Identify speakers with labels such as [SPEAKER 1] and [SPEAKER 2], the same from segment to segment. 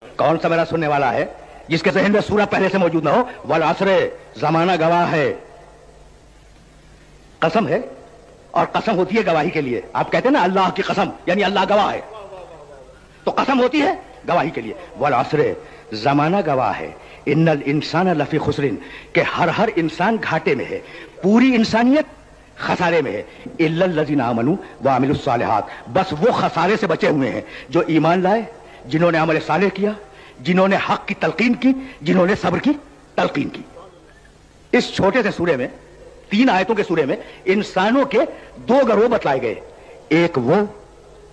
[SPEAKER 1] کون سا میرا سننے والا ہے جس کے ذہن میں سورہ پہلے سے موجود نہ ہو؟ والعصر، زمانہ گواہ ہے. قسم ہے، اور قسم ہوتی ہے گواہی کے لیے. آپ کہتے ہیں نا اللہ کی قسم، یعنی اللہ گواہ ہے، تو قسم ہوتی ہے گواہی کے لیے. والعصر، زمانہ گواہ ہے. ان الانسان لفی خسر، کہ ہر انسان گھاٹے میں ہے، پوری انسانیت خسارے میں ہے. الا الذین آمنوا وعملوا الصالحات، بس وہ خسارے سے بچے ہوئے ہیں جو ایمان لائے، جنہوں نے عمل صالح کیا، جنہوں نے حق کی تلقین کی، جنہوں نے صبر کی تلقین کی. اس چھوٹے سے سورے میں 3 آیتوں کے سورے میں انسانوں کے 2 گروہ بتلائے گئے. ایک وہ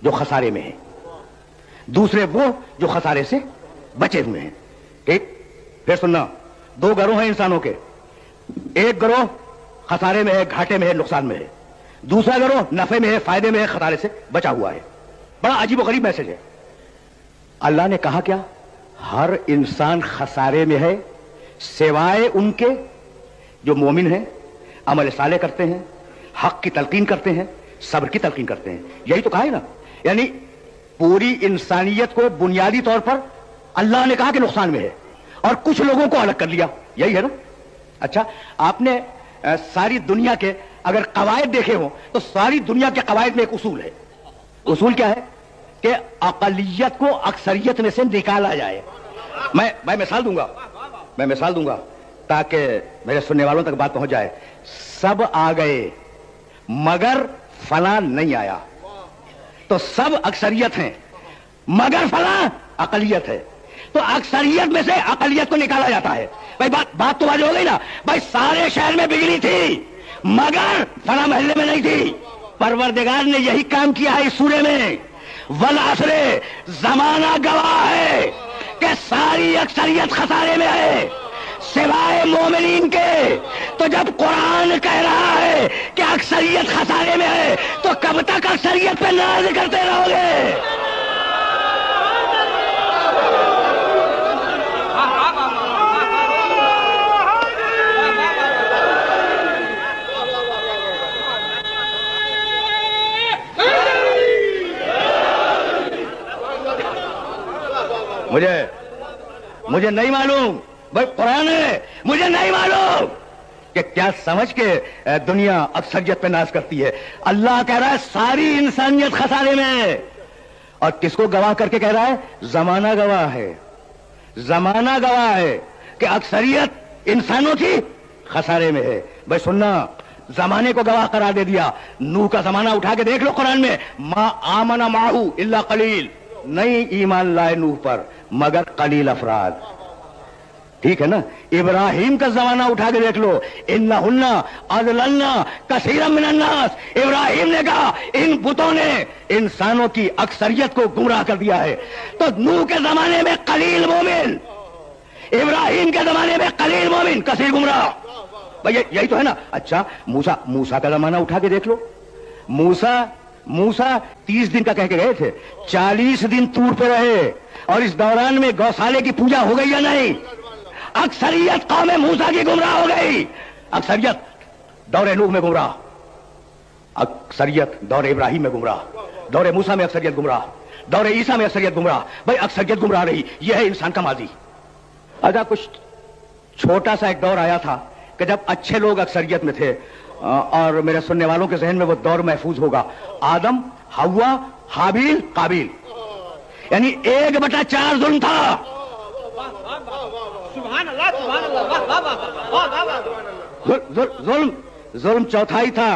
[SPEAKER 1] جو خسارے میں ہیں، دوسرے وہ جو خسارے سے بچے ہوئے ہیں. ٹھیک؟ پھر سننا، 2 گروہ ہیں انسانوں کے. ایک گروہ خسارے میں ہے، گھاٹے میں ہے، نقصان میں ہے. دوسرا گروہ نفع میں ہے، فائدے میں ہے، خسارے سے بچا ہوا ہے. بڑا عجیب و غریب میسج ہے. اللہ نے کہا کیا؟ ہر انسان خسارے میں ہے سوائے ان کے جو مومن ہیں، عمل صالح کرتے ہیں، حق کی تلقین کرتے ہیں، صبر کی تلقین کرتے ہیں. یہی تو کہا ہے نا. یعنی پوری انسانیت کو بنیادی طور پر اللہ نے کہا کہ نقصان میں ہے، اور کچھ لوگوں کو الگ کر لیا. یہی ہے نا. اچھا، آپ نے ساری دنیا کے اگر قواعد دیکھے ہوں تو ساری دنیا کے قواعد میں ایک اصول ہے. اصول کیا ہے؟ کہ اقلیت کو اکثریت میں سے نکالا جائے. میں مثال دوں گا تاکہ میرے سننے والوں تک بات پہنچ جائے. سب آ گئے مگر فلاں نہیں آیا، تو سب اکثریت ہیں مگر فلاں اقلیت ہے. تو اکثریت میں سے اقلیت کو نکالا جاتا ہے. بھائی بات تو واضح ہو گئی نا. بھائی سارے شہر میں بجلی تھی مگر فلاں محلے میں نہیں تھی. پروردگار نے یہی کام کیا ہے اس سورے میں. والعصر، زمانہ گواہ ہے کہ ساری اکثریت خسارے میں ہے سوائے مومنین کے. تو جب قرآن کہہ رہا ہے کہ اکثریت خسارے میں ہے تو کب تک اکثریت پہ ناز کرتے رہو گے؟ مجھے نہیں معلوم، بھائی قرآن ہے، مجھے نہیں معلوم کہ کیا سمجھ کے دنیا اکثریت پہ ناز کرتی ہے. اللہ کہہ رہا ہے ساری انسانیت خسارے میں ہے، اور کس کو گواہ کر کے کہہ رہا ہے؟ زمانہ گواہ ہے. زمانہ گواہ ہے کہ اکثریت انسانوں کی خسارے میں ہے. بھائی سننا، زمانے کو گواہ قرار دے دیا. نوح کا زمانہ اٹھا کے دیکھ لو قرآن میں، ما آمن معہ الا قلیل، نہیں ایمان لائے نوح پر مگر قلیل افراد. ٹھیک ہے نا. ابراہیم کا زمانہ اٹھا کے دیکھ لو، انہن اضللنا کثیرا من الناس. ابراہیم نے کہا ان بتوں نے انسانوں کی اکثریت کو گمراہ کر دیا ہے. تو نوح کے زمانے میں قلیل مومن، ابراہیم کے زمانے میں قلیل مومن، کثیر گمراہ. بھئی یہی تو ہے نا. اچھا، موسیٰ کا زمانہ اٹھا کے دیکھ لو. موسیٰ 30 دن کا کہہ کے گئے تھے، 40 دن طور پہ رہے، اور اس دوران میں گوسالے کی پوجا ہو گئی یا نہیں؟ اکثریت قوم موسیٰ کی گمراہ ہو گئی. اکثریت دور نوح میں گمراہ، اکثریت دور ابراہیم میں گمراہ، دور موسیٰ میں اکثریت گمراہ، دور عیسیٰ میں اکثریت گمراہ. بھائی اکثریت گمراہ رہی. یہ ہے انسان کا ماضی. اچھا، کچھ چھوٹا سا ایک دور آیا تھا کہ جب اچھے لوگ اکثریت میں تھے، اور میرے سننے والوں کے ذہن میں وہ دور محفوظ ہوگا. آدم، حوا، حابیل، قابیل، یعنی 1/4 ظلم تھا. ظلم چوتھائی تھا،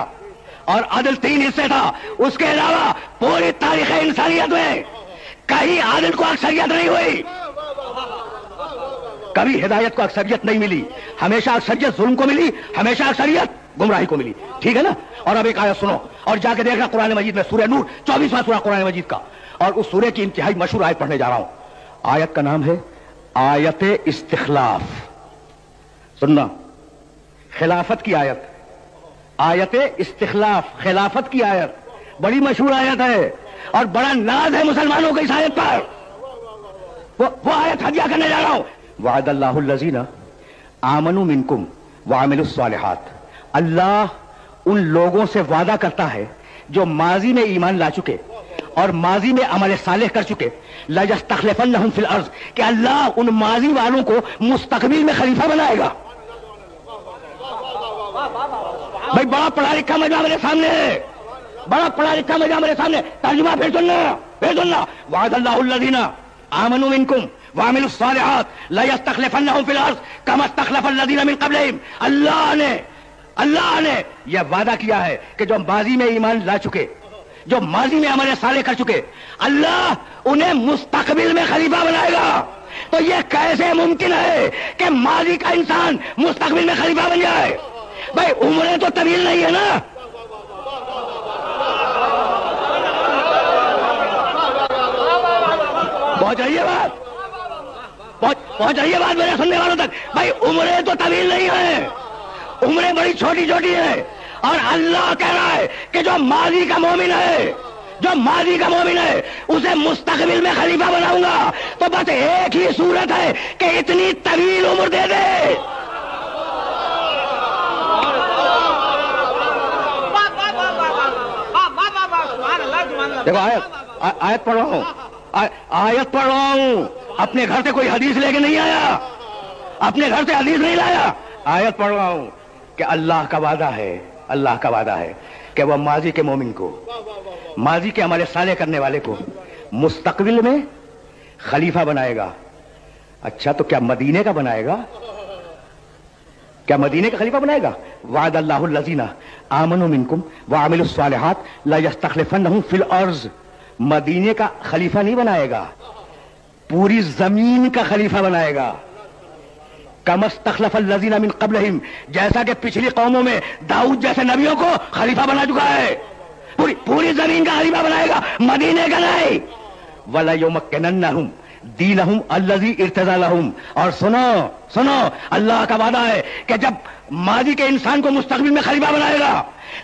[SPEAKER 1] اور عدل 3 حصے تھا. اس کے علاوہ پوری تاریخ انسانیت میں کہیں عادل کو اکثریت نہیں ہوئی، کبھی ہدایت کو اکثریت نہیں ملی. ہمیشہ اکثریت ظلم کو ملی، ہمیشہ اکثریت گمراہی کو ملی. ٹھیک ہے نا. اور اب ایک آیت سنو اور جا کے دیکھنا قرآن مجید میں، سورہ نور 24واں سورہ قرآن مجید کا، اور اس سورے کی انتہائی مشہور آیت پڑھنے جا رہا ہوں. آیت کا نام ہے آیت استخلاف. سننا، خلافت کی آیت، آیت استخلاف، خلافت کی آیت. بڑی مشہور آیت ہے اور بڑا ناز ہے مسلمانوں کو اس آیت پر. وہ آیت ہدیہ کرنے جا رہا ہوں. وعد اللہ الذین آمنوا منکم وعملوا الصالحات. اللہ ان لوگوں سے وعدہ کرتا ہے جو ماضی میں ایمان لا چکے اور ماضی میں عمل صالح کر چکے، لَيَسْتَخْلِفَنَّهُمْ فِي الْأَرْضِ، کہ اللہ ان ماضی والوں کو مستقبل میں خلیفہ بنائے گا. بھائی بڑا پڑھا لکھا مجمع میرے سامنے ہے، بڑا پڑھا لکھا مجمع میرے سامنے، ترجمہ پھر سننا. وعد اللہ الذین آمنوا منکم وعملوا الصالحات لَيَسْتَخْلِفَنَّهُمْ فِي الْأَرْضِ كَمَا اسْتَخْلَفَ الَّذِينَ مِن قَبْلِهِمْ. اللہ نے یہ وعدہ کیا ہے کہ جو ماضی میں ایمان لا چکے، جو ماضی میں عمل صالح کر چکے، اللہ انہیں مستقبل میں خلیفہ بنائے گا. تو یہ کیسے ممکن ہے کہ ماضی کا انسان مستقبل میں خلیفہ بن جائے؟ بھائی عمریں تو طویل نہیں ہے نا. پہنچ رہی ہے بات، پہنچ رہی ہے بات میرے سننے والوں تک. بھائی عمریں تو طویل نہیں ہیں، عمریں بڑی چھوٹی چھوٹی ہیں. اور اللہ کہہ رہا ہے کہ جو ماضی کا مومن ہے، جو ماضی کا مومن ہے، اسے مستقبل میں خلیفہ بناؤں گا. تو بس ایک ہی صورت ہے کہ اتنی طویل عمر دے دے. دیکھو آیت پڑھ رہا ہوں، آیت پڑھ رہا ہوں. اپنے گھر سے کوئی حدیث لے کے نہیں آیا، اپنے گھر سے حدیث نہیں لایا، آیت پڑھ رہا ہوں کہ اللہ کا وعدہ ہے، اللہ کا وعدہ ہے کہ وہ ماضی کے مومن کو، ماضی کے عمل صالح کرنے والے کو مستقبل میں خلیفہ بنائے گا. اچھا تو کیا مدینے کا بنائے گا؟ کیا مدینے کا خلیفہ بنائے گا؟ وعد اللہ الذین آمنوا منکم وعملوا الصالحات لیستخلفنہم فی الارض. مدینے کا خلیفہ نہیں بنائے گا، پوری زمین کا خلیفہ بنائے گا. کما استخلف الذین من قبلہم، جیسا کہ پچھلی قوموں میں داؤد جیسے نبیوں کو خلیفہ بنا چکا ہے. پوری زمین کا خلیفہ بنائے گا، مدینے کا نہیں. وَلَيُمَكِّنَنَّهُمْ دِينَهُمْ الَّذِي ارْتَضَىٰ لَهُمْ. اور سنو اللہ کا وعدہ ہے کہ جب ماضی کے انسان کو مستقبل میں خلیفہ بنائے گا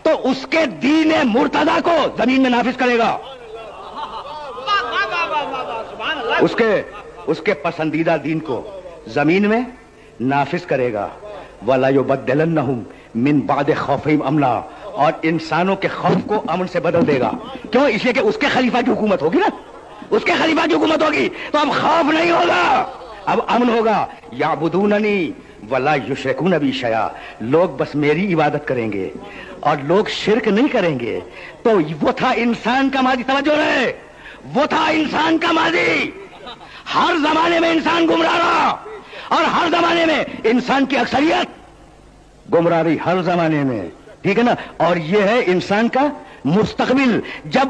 [SPEAKER 1] تو اس کے دین مرتضی کو زمین میں نافذ کرے گا، اس کے پسندیدہ دین کو زمین میں نافذ کرے گا. وَلَا يُبَدِّلَنَّهُمْ مِن بَعْدِ خَوْفِهِمْ أَمْنًا. اور انسانوں کے خوف کو امن سے بدل دے گا. کیوں؟ اس لیے کہ اس کے خلیفہ کی حکومت ہوگی نا، اس کے خلیفہ کی حکومت ہوگی تو اب خوف نہیں ہوگا، اب امن ہوگا. یعبدوننی ولا یشرکون بی شیئا. لوگ بس میری عبادت کریں گے اور لوگ شرک نہیں کریں گے. تو وہ تھا انسان کا ماضی، توجہ رہے، وہ تھا انسان کا ماضی. ہر زمانے میں انسان گمراہ رہا اور ہر زمانے میں انسان کی اکثریت گمراہ رہی، ہر زمانے میں، ٹھیک ہے نا. اور یہ ہے انسان کا مستقبل. جب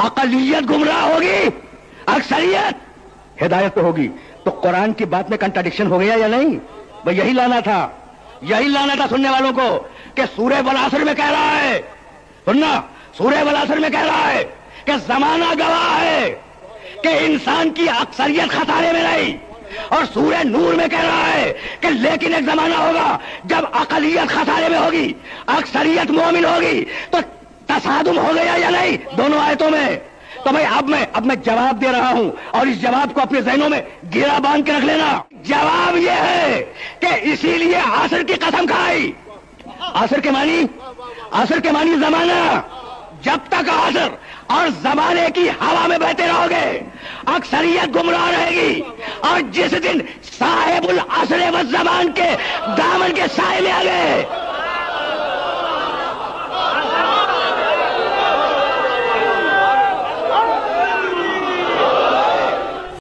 [SPEAKER 1] اقلیت گمراہ ہوگی، اکثریت ہدایت پہ ہوگی. تو قرآن کی بات میں کنٹراڈکشن ہو گیا یا نہیں؟ بھئی یہی لانا تھا، یہی لانا تھا سننے والوں کو کہ سورہ والعصر میں کہہ رہا ہے، سننا، سورہ والعصر میں کہہ رہا ہے کہ زمانہ گواہ ہے کہ انسان کی اکثریت خسارے میں نہیں. اور سورہ نور میں کہہ رہا ہے کہ لیکن ایک زمانہ ہوگا جب اقلیت خسارے میں ہوگی، اکثریت مومن ہوگی. تو تصادم ہو گیا یا نہیں دونوں آیتوں میں؟ تو بھائی اب میں جواب دے رہا ہوں اور اس جواب کو اپنے ذہنوں میں گرا باندھ کے رکھ لینا. جواب یہ ہے کہ اسی لیے عصر کی قسم کھائی. عصر کے معنی زمانہ. جب تک عصر اور زمانے کی ہوا میں بہتے رہو گے اکثریت گمراہ رہے گی. اور جس دن صاحب العصر والزمان کے دامن کے سائے میں آ گئے